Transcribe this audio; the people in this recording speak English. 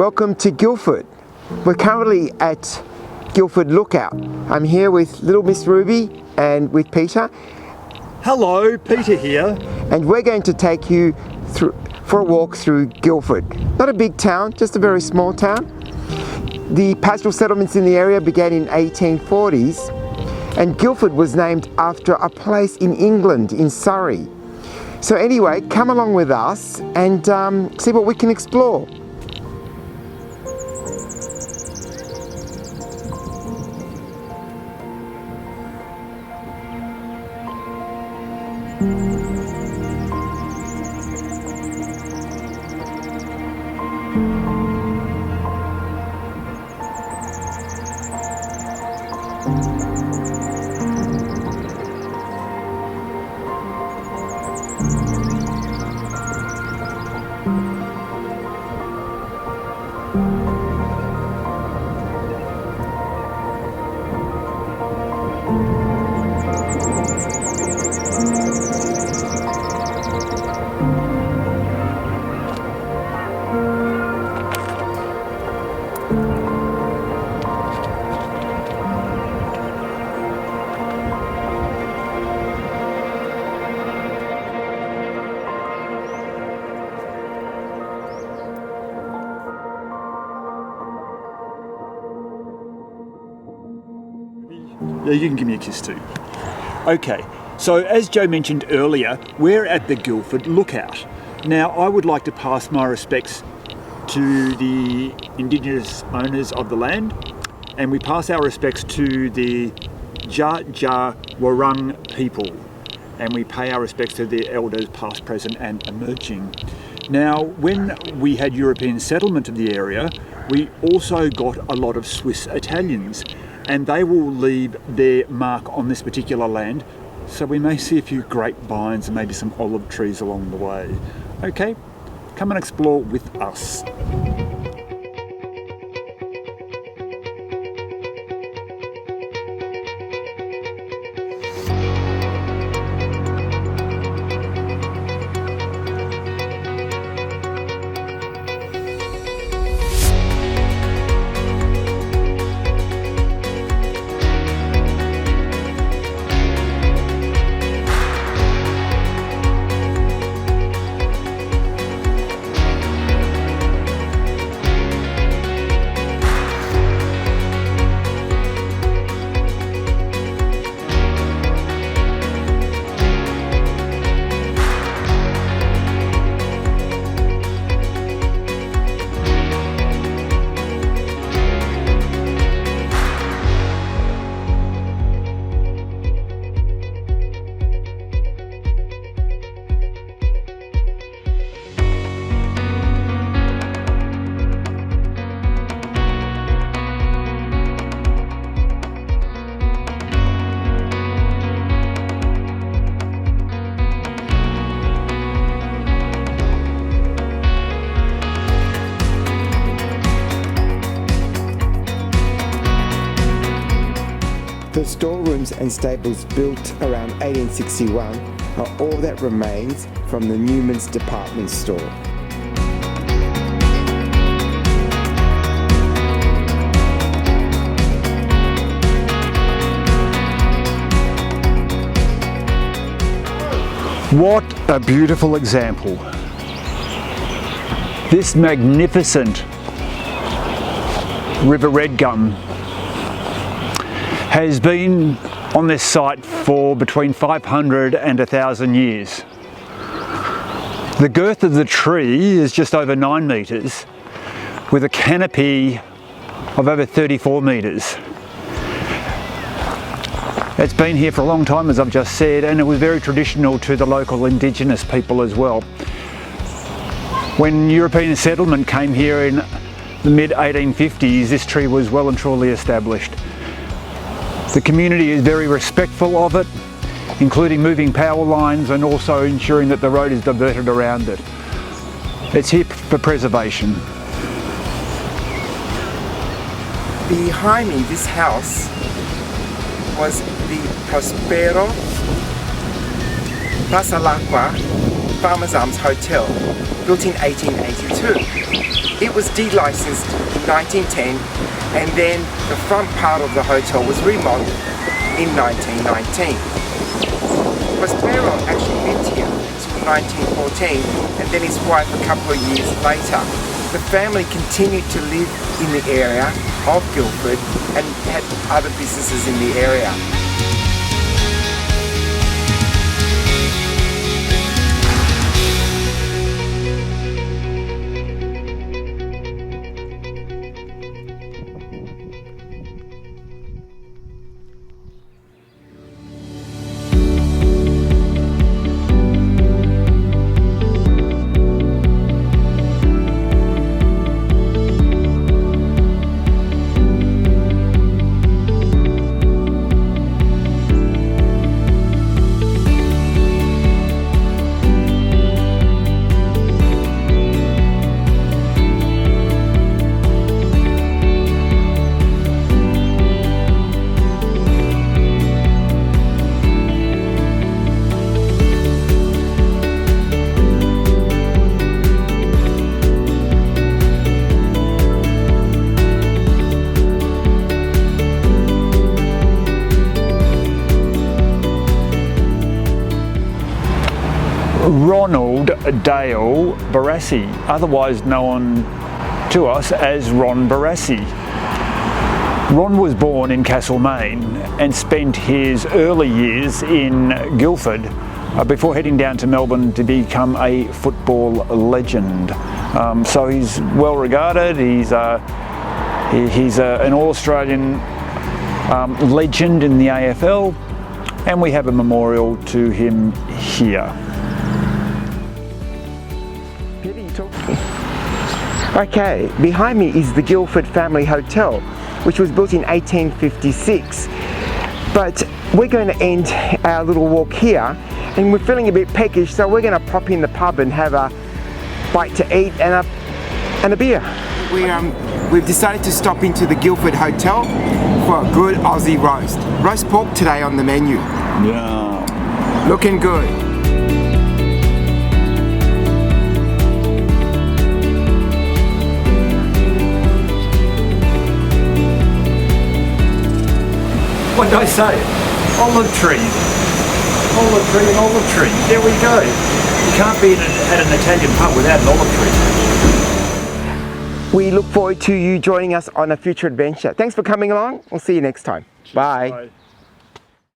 Welcome to Guildford. We're currently at Guildford Lookout. I'm here with little Miss Ruby and with Peter. Hello, Peter here. And we're going to take you for a walk through Guildford. Not a big town, just a very small town. The pastoral settlements in the area began in 1840s, and Guildford was named after a place in England, in Surrey. So anyway, come along with us and see what we can explore. Yeah, you can give me a kiss too. Okay, so as Joe mentioned earlier, we're at the Guildford Lookout. Now, I would like to pass my respects to the Indigenous owners of the land, and we pass our respects to the Warung people, and we pay our respects to the elders past, present and emerging. Now, when we had European settlement of the area, we also got a lot of Swiss Italians, and they will leave their mark on this particular land, so we may see a few grapevines and maybe some olive trees along the way. Okay, come and explore with us. The storerooms and stables built around 1861 are all that remains from the Newman's department store. What a beautiful example. This magnificent River Red Gum has been on this site for between 500 and 1,000 years. The girth of the tree is just over 9 metres, with a canopy of over 34 metres. It's been here for a long time, as I've just said, and it was very traditional to the local Indigenous people as well. When European settlement came here in the mid-1850s, this tree was well and truly established. The community is very respectful of it, including moving power lines and also ensuring that the road is diverted around it. It's here for preservation. Behind me, this house was the Prospero Pasalacqua Farmers Arms Hotel, built in 1882. It was delicensed in 1910, and then the front part of the hotel was remodeled in 1919. Prospero actually lived here until 1914, and then his wife a couple of years later. The family continued to live in the area of Guildford and had other businesses in the area. Ronald Dale Barassi, otherwise known to us as Ron Barassi. Ron was born in Castlemaine and spent his early years in Guildford before heading down to Melbourne to become a football legend. So he's well regarded, he's an All-Australian legend in the AFL, and we have a memorial to him here. Okay, behind me is the Guildford Family Hotel, which was built in 1856. But we're going to end our little walk here, and we're feeling a bit peckish, so we're going to pop in the pub and have a bite to eat and a beer. We've decided to stop into the Guildford Hotel for a good Aussie roast. Roast pork today on the menu. Yeah. Looking good. What did I say? Olive tree. Olive tree and olive tree. There we go. You can't be at an Italian pub without an olive tree. We look forward to you joining us on a future adventure. Thanks for coming along. We'll see you next time. Bye. Bye.